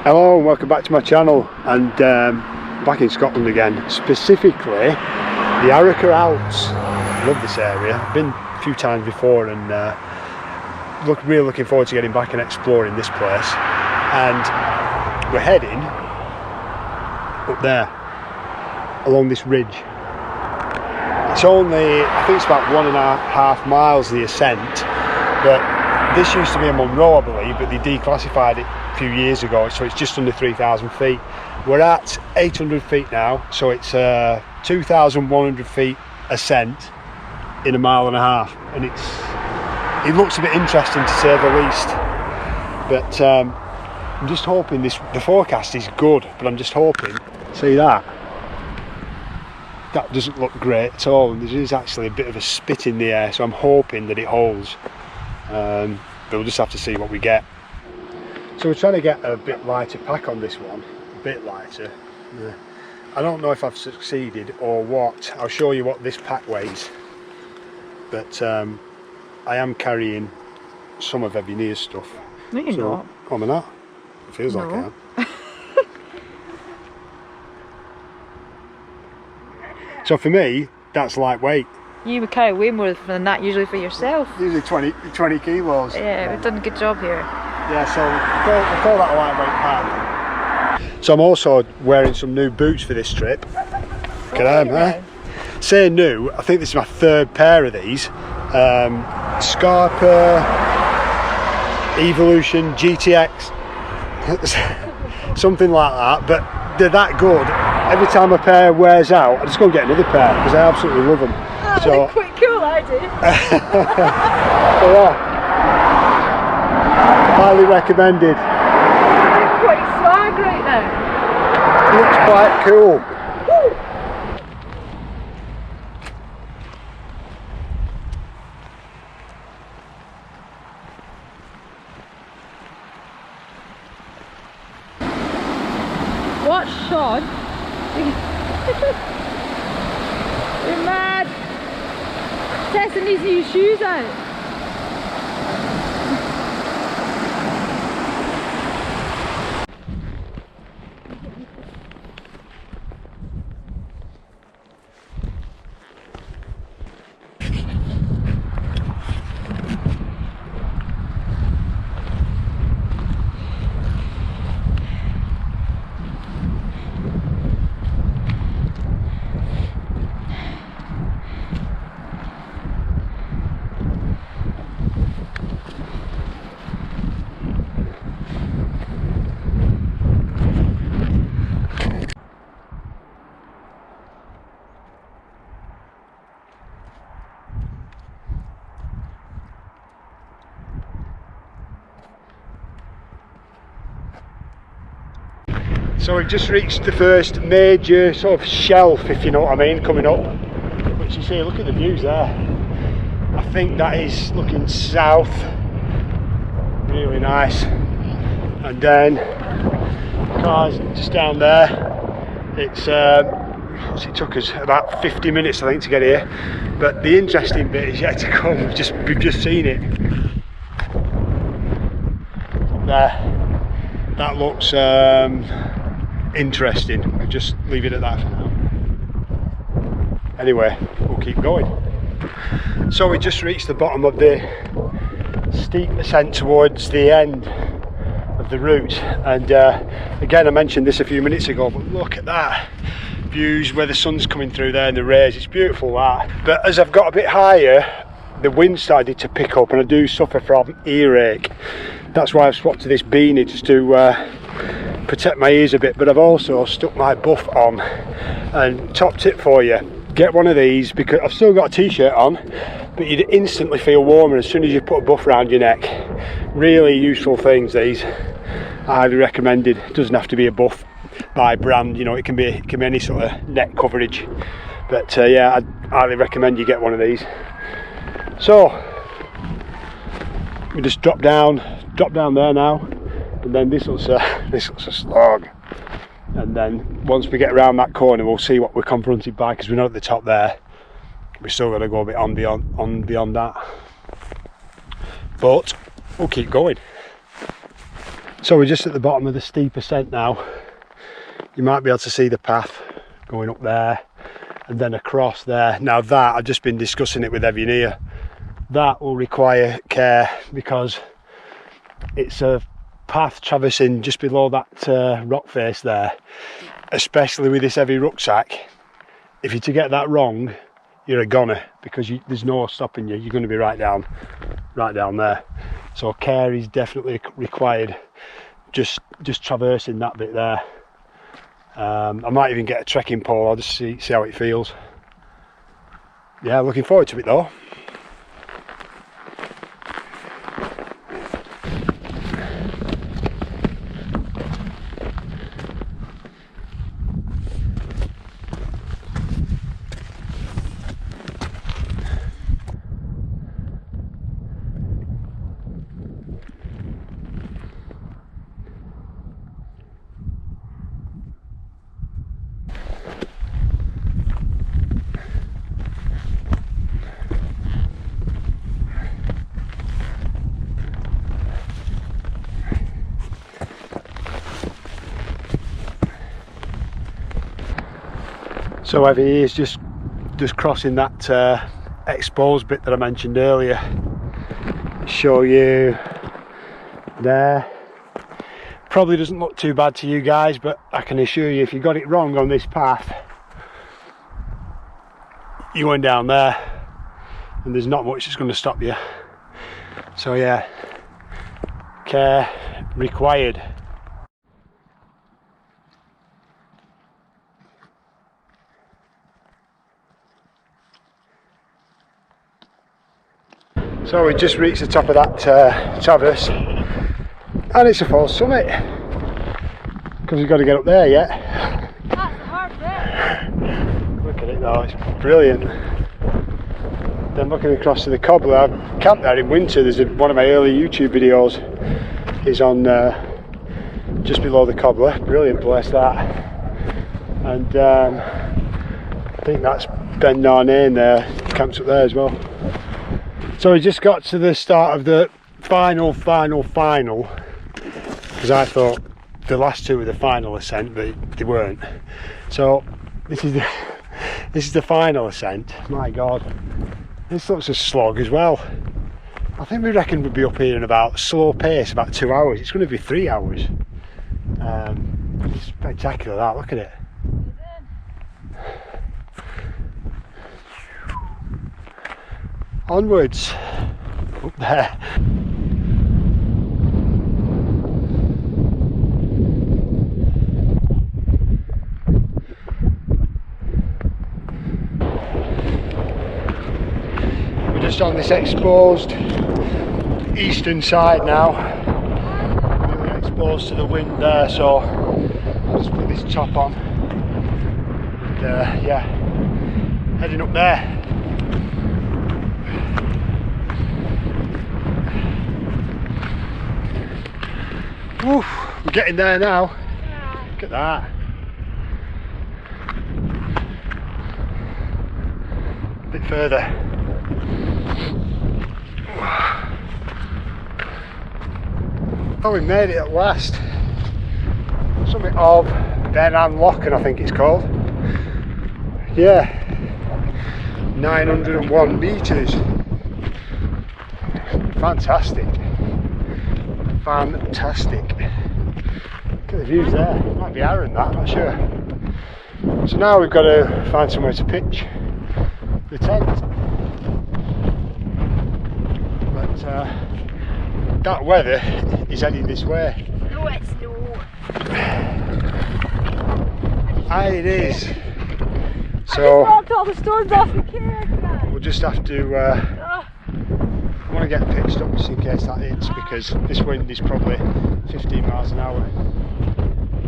Hello and welcome back to my channel, and back in Scotland again, specifically the Arrochar Alps. Love this area. I've been a few times before and really looking forward to getting back and exploring this place. And we're heading up there along this ridge. It's only, I think it's about 1.5 miles the Ascent, but this used to be a Munro, I believe, but they declassified it a few years ago, so it's just under 3,000 feet. We're at 800 feet now, so it's 2,100 feet ascent in 1.5 miles, and it looks a bit interesting to say the least. But I'm just hoping the forecast is good, but I'm just hoping. See that? That doesn't look great at all, and there is actually a bit of a spit in the air, so I'm hoping that it holds. But we'll just have to see what we get. So we're trying to get a bit lighter pack on this one, a bit lighter. I don't know if I've succeeded or what. I'll show you what this pack weighs, but I am carrying some of Ebeneer's stuff. No, you're not. Oh, am I not? It feels like I am. So for me, that's lightweight. You would carry way more than that usually for yourself. Usually 20 kilos. Yeah, we've done a good job here. Yeah, so we'll call that a lightweight pack. So I'm also wearing some new boots for this trip. Look at them, eh? Say new, I think this is my 3rd pair of these. Scarpa, Evolution, GTX, something like that, but they're that good. Every time a pair wears out, I just go and get another pair because I absolutely love them. So quite cool, I do. So yeah, highly recommended. You're quite swag right now. Looks quite cool. Woo. What, Sean? You're mad. Testing these new shoes out. So we've just reached the first major sort of shelf, if you know what I mean, coming up. Which you see, look at the views there. I think that is looking south. Really nice. And then cars just down there. It took us about 50 minutes, I think, to get here. But the interesting bit is yet to come. We've just seen it. Up there. That looks interesting. We'll just leave it at that for now. Anyway, we'll keep going. So we just reached the bottom of the steep ascent towards the end of the route, and again, I mentioned this a few minutes ago, but look at that views where the sun's coming through there in the rays. It's beautiful, that. But as I've got a bit higher, the wind started to pick up and I do suffer from earache. That's why I've swapped to this beanie, just to protect my ears a bit. But I've also stuck my buff on. And top tip for you, get one of these, because I've still got a t-shirt on, but you'd instantly feel warmer as soon as you put a buff around your neck. Really useful things, these. Highly recommended. It doesn't have to be a buff by brand, you know, it can be any sort of neck coverage. But yeah, I'd highly recommend you get one of these. So we just drop down there now, and then this looks a slog. And then once we get around that corner, we'll see what we're confronted by, because we're not at the top there. We've still got to go a bit beyond that, but we'll keep going. So we're just at the bottom of the steep ascent now. You might be able to see the path going up there and then across there. Now that, I've just been discussing it with everyone here, that will require care because it's a path traversing just below that rock face there, especially with this heavy rucksack. If you're to get that wrong, you're a goner because there's no stopping you. You're going to be right down there. So care is definitely required just traversing that bit there. I might even get a trekking pole. I'll just see how it feels. Yeah, looking forward to it though. So over here is just crossing that exposed bit that I mentioned earlier. Show you there. Probably doesn't look too bad to you guys, but I can assure you if you got it wrong on this path, you went down there and there's not much that's going to stop you. So yeah, care required. So we just reached the top of that traverse, and it's a false summit because we've got to get up there yet. That's the hard bit. Look at it though, it's brilliant. Then looking across to the cobbler, I've camped there in winter. There's one of my early YouTube videos is on just below the cobbler. Brilliant place that. And I think that's Beinn there, camped up there as well. So we just got to the start of the final, because I thought the last two were the final ascent, but they weren't. So this is the final ascent. My God, this looks a slog as well. I think we reckon we'd be up here in about slow pace, about 2 hours. It's going to be 3 hours. It's spectacular that, look at it. Onwards, up there. We're just on this exposed eastern side now, really exposed to the wind there, so I'll just put this top on and yeah, heading up there. Oof, we're getting there now. Yeah. Look at that. A bit further. Oh, we made it at last. Something of Beinn Lochain, I think it's called. Yeah. 901 metres. Fantastic. Fantastic. Look at the views there. It might be Arran that, I'm not sure. So now we've got to find somewhere to pitch the tent. But that weather is heading this way. No, it's not. Aye, it is. I So just knocked all the stones off the cake. we'll just have to I want to get pitched up just in case that hits, because this wind is probably 15 miles an hour.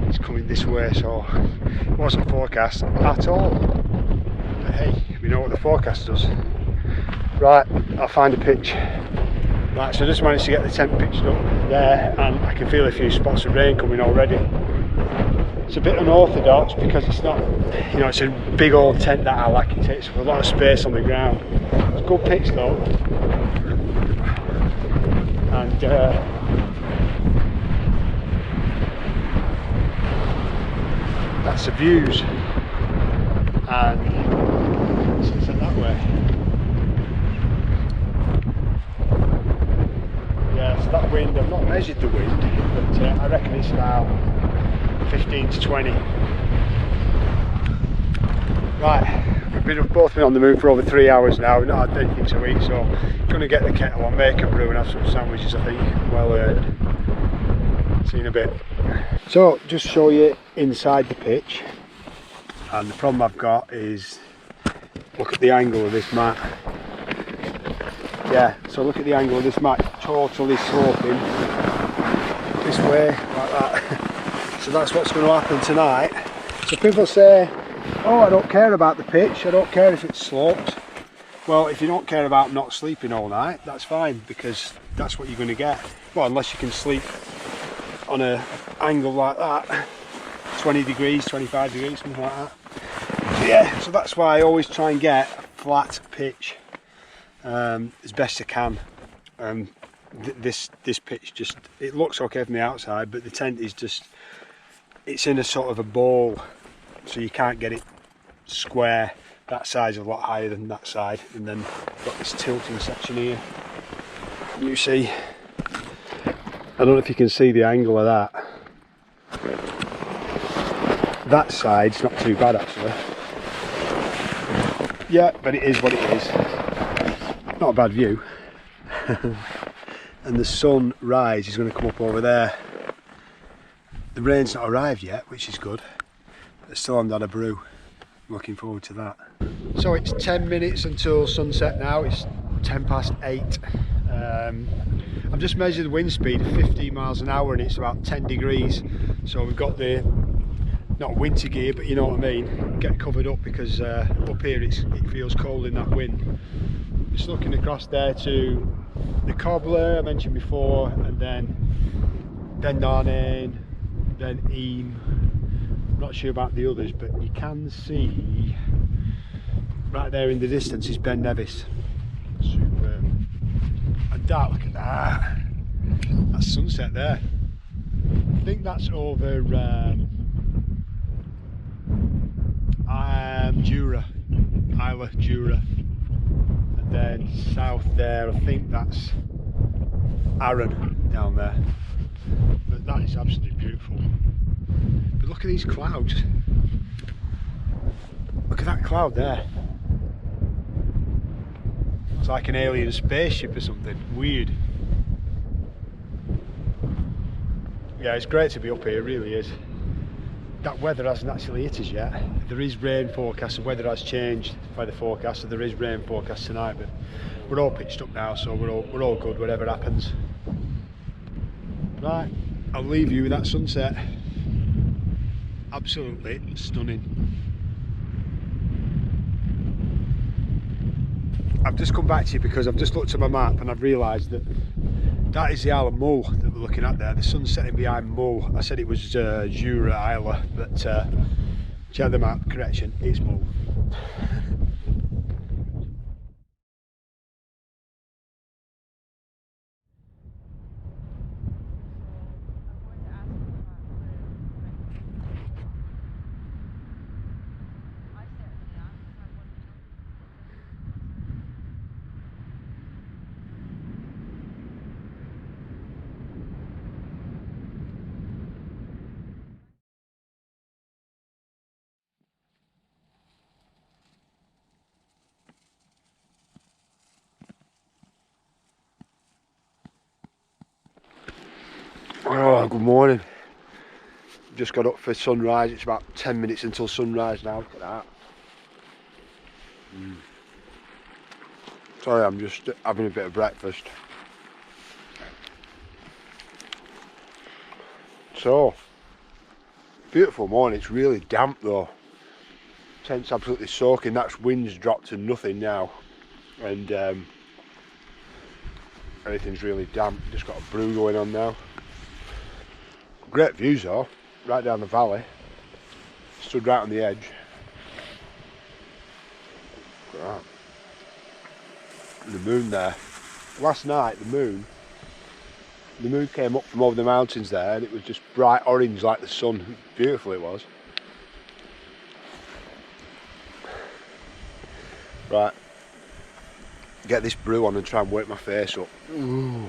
It's coming this way, so it wasn't forecast at all. But hey, we know what the forecast does. Right, I'll find a pitch. Right, so I just managed to get the tent pitched up there, and I can feel a few spots of rain coming already. It's a bit unorthodox because it's not, you know, it's a big old tent that I like. It takes a lot of space on the ground. It's a good pitch though. And That's the views, and sunset that way. Yeah, so that wind, I've not measured the wind, but I reckon it's about 15 to 20. Right, we've both been on the move for over 3 hours now. We've not had anything to eat, so I'm going to get the kettle on, make a brew and have some sandwiches, I think. Well earned. See you in a bit. So, just show you inside the pitch, and the problem I've got is, look at the angle of this mat. Yeah, so look at the angle of this mat, totally sloping this way, like that. So that's what's going to happen tonight. So people say, oh, I don't care about the pitch, I don't care if it's sloped. Well, if you don't care about not sleeping all night, that's fine, because that's what you're going to get. Well, unless you can sleep on an angle like that, 20 degrees, 25 degrees, something like that. So yeah, so that's why I always try and get a flat pitch as best I can. This pitch just, it looks okay from the outside, but the tent is just, it's in a sort of a bowl, so you can't get it square. That side's a lot higher than that side, and then got this tilting section here. You see, I don't know if you can see the angle of that. That side's not too bad actually. Yeah, but it is what it is. Not a bad view. And the sunrise is going to come up over there. The rain's not arrived yet, which is good. I still haven't had a brew. I'm looking forward to that. So it's 10 minutes until sunset now. It's 10 past 8. I've just measured the wind speed at 15 miles an hour and it's about 10 degrees. So we've got the, not winter gear, but you know what I mean. Get covered up because up here it feels cold in that wind. Just looking across there to the Cobbler I mentioned before, and then Lochain, then Beinn. I'm not sure about the others, but you can see right there in the distance is Beinn. Superb. And that, look at that. That's sunset there. I think that's over Jura. And then south there, I think that's Arrochar down there. But that is absolutely beautiful. But look at these clouds. Look at that cloud there. It's like an alien spaceship or something. Weird. Yeah, it's great to be up here, it really is. That weather hasn't actually hit us yet. There is rain forecast, the weather has changed by the forecast, so there is rain forecast tonight, but we're all pitched up now, so we're all good, whatever happens. Right, I'll leave you with that sunset. Absolutely stunning. I've just come back to you because I've just looked at my map and I've realised that that is the Isle of Mull that we're looking at there. The sun's setting behind Mull. I said it was Jura Isle, but check the map, correction, it's Mull. Oh, good morning. Just got up for sunrise. It's about 10 minutes until sunrise now. Look at that. Sorry, I'm just having a bit of breakfast. So, beautiful morning. It's really damp though. Tent's absolutely soaking. That wind's dropped to nothing now. And everything's really damp. Just got a brew going on now. Great views though, right down the valley. Stood right on the edge. Look at that. The moon there. Last night the moon came up from over the mountains there and it was just bright orange like the sun. Beautiful it was. Right, get this brew on and try and work my face up. Ooh.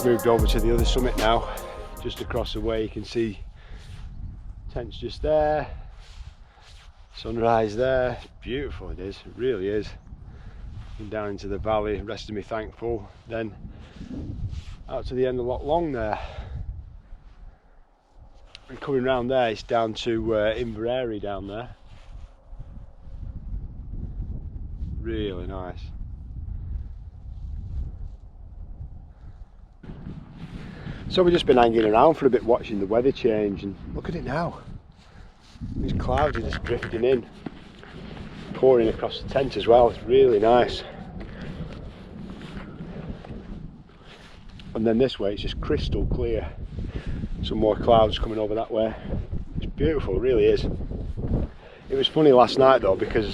Moved over to the other summit now, just across the way. You can see tents just there, sunrise there. Beautiful it is, it really is. And down into the valley, rest of me thankful. Then out to the end of Lochain there, and coming round there it's down to Inverary down there. Really nice. So we've just been hanging around for a bit, watching the weather change, and look at it now. These clouds are just drifting in, pouring across the tent as well. It's really nice. And then this way it's just crystal clear. Some more clouds coming over that way. It's beautiful, it really is. It was funny last night though, because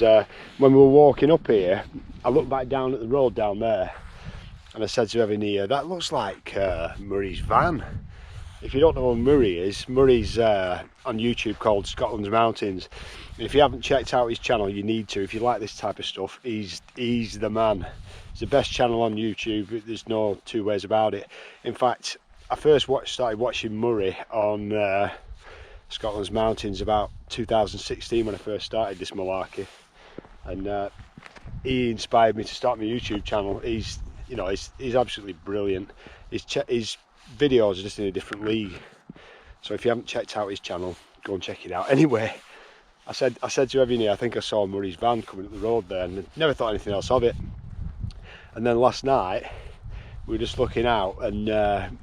when we were walking up here, I looked back down at the road down there, and I said to Evanie, that looks like Murray's van. If you don't know who Murray is, Murray's on YouTube called Scotland's Mountains. And if you haven't checked out his channel, you need to. If you like this type of stuff, he's the man. It's the best channel on YouTube, there's no two ways about it. In fact, I first started watching Murray on Scotland's Mountains about 2016 when I first started this malarkey. And he inspired me to start my YouTube channel. He's absolutely brilliant. His videos are just in a different league. So if you haven't checked out his channel, go and check it out. Anyway, I said to Evanie, I think I saw Murray's van coming up the road there, and never thought anything else of it. And then last night we were just looking out, and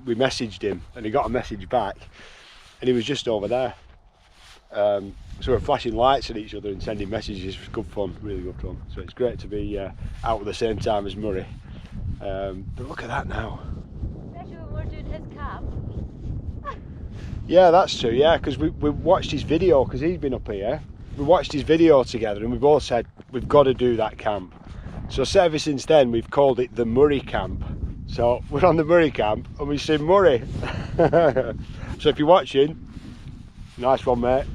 we messaged him, and he got a message back, and he was just over there. So we're flashing lights at each other and sending messages. It was good fun, really good fun. So it's great to be out at the same time as Murray. But look at that now. Especially when we're doing his camp. Yeah, that's true, yeah, because we watched his video, because he's been up here. We watched his video together and we both said, we've got to do that camp. So ever since then, we've called it the Murray Camp. So we're on the Murray Camp and we've seen Murray. So if you're watching, nice one, mate.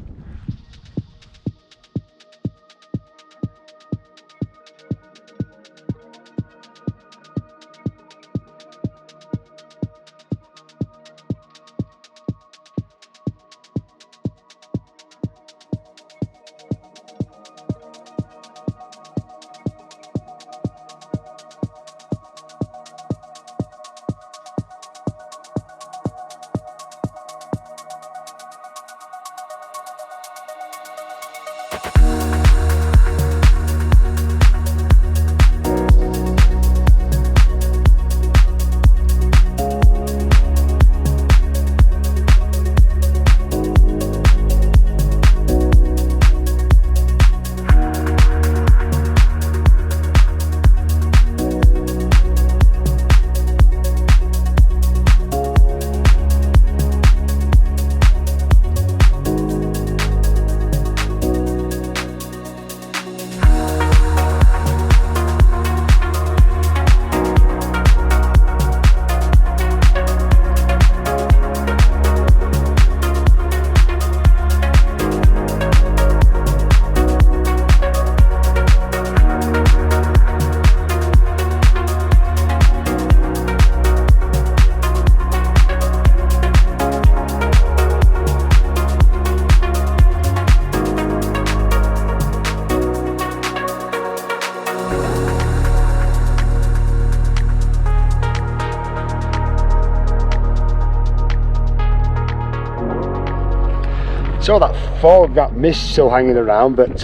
So that fog, that mist still hanging around, but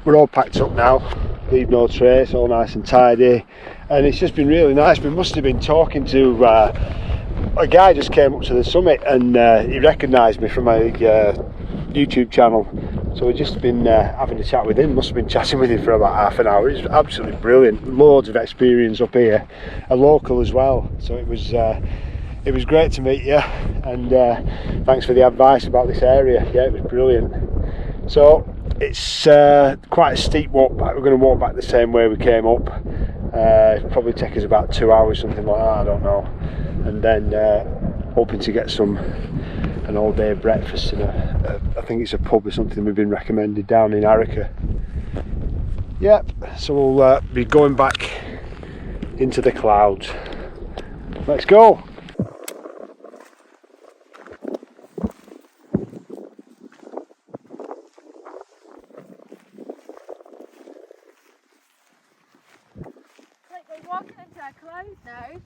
we're all packed up now, leave no trace, all nice and tidy, and it's just been really nice. We must have been talking to a guy just came up to the summit, and he recognised me from my YouTube channel, so we've just been having a chat with him. Must have been chatting with him for about half an hour. It's absolutely brilliant, loads of experience up here, a local as well, so it was great to meet you, and thanks for the advice about this area. Yeah, it was brilliant. So it's quite a steep walk back. We're going to walk back the same way we came up. It'll probably take us about 2 hours, something like that, I don't know, and then hoping to get an all-day breakfast in I think it's a pub or something we've been recommended down in Arrochar. Yep, so we'll be going back into the clouds. Let's go. Like we're walking into a cloud now.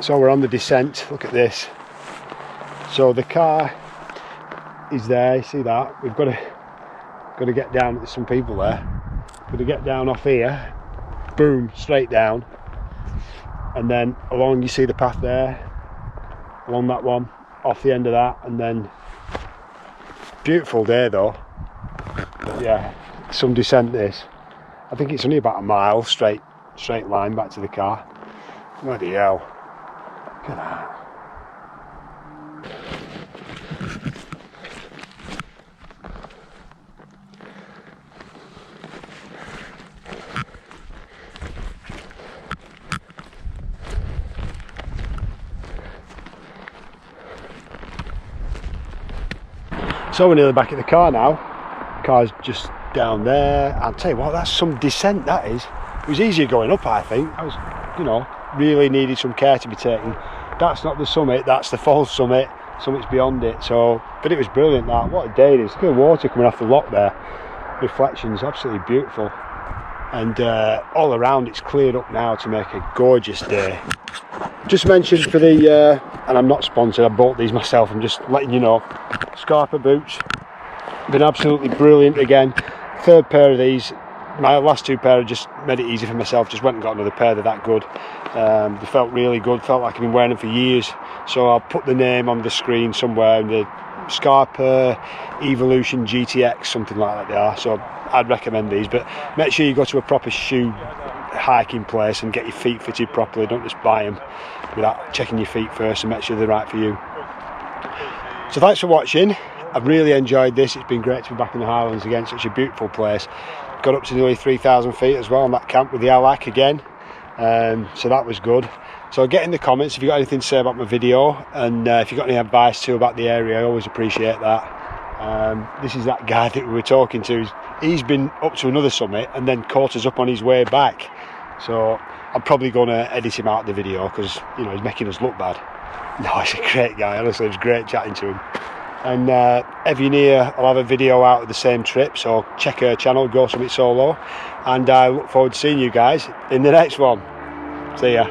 So we're on the descent. Look at this. So the car is there, you see that? We've got to get down. There's some people there. Got to get down off here, boom, straight down, and then along, you see the path there, along that one, off the end of that, and then beautiful day though. But yeah, some descent this. I think it's only about a mile straight line back to the car. Bloody hell. Look at that. So we're nearly back at the car now. Car's just down there. I'll tell you what, that's some descent, that is. It was easier going up, I think. I was, you know, really needed some care to be taken. That's not the summit, that's the false summit. Summit's beyond it. So, but it was brilliant, that. What a day it is. Look at the water coming off the lock there. Reflections, absolutely beautiful. And all around it's cleared up now to make a gorgeous day. Just mentioned for the, and I'm not sponsored, I bought these myself, I'm just letting you know. Scarpa boots, been absolutely brilliant again. Third pair of these. My last two pair, I just made it easy for myself, just went and got another pair. They're that good. They felt really good, felt like I've been wearing them for years. So I'll put the name on the screen somewhere, and the Scarpa Evolution GTX, something like that they are. So I'd recommend these, but make sure you go to a proper shoe hiking place and get your feet fitted properly. Don't just buy them without checking your feet first and make sure they're right for you. So thanks for watching. I've really enjoyed this. It's been great to be back in the Highlands again, such a beautiful place. Got up to nearly 3,000 feet as well on that camp with the Allak again, so that was good. So get in the comments if you've got anything to say about my video, and if you've got any advice too about the area, I always appreciate that. This is that guy that we were talking to. He's been up to another summit and then caught us up on his way back, so I'm probably going to edit him out of the video because, you know, he's making us look bad. No, he's a great guy, honestly. It was great chatting to him. And every year I'll have a video out of the same trip, so check her channel, Go Summit Solo, and I look forward to seeing you guys in the next one. See ya.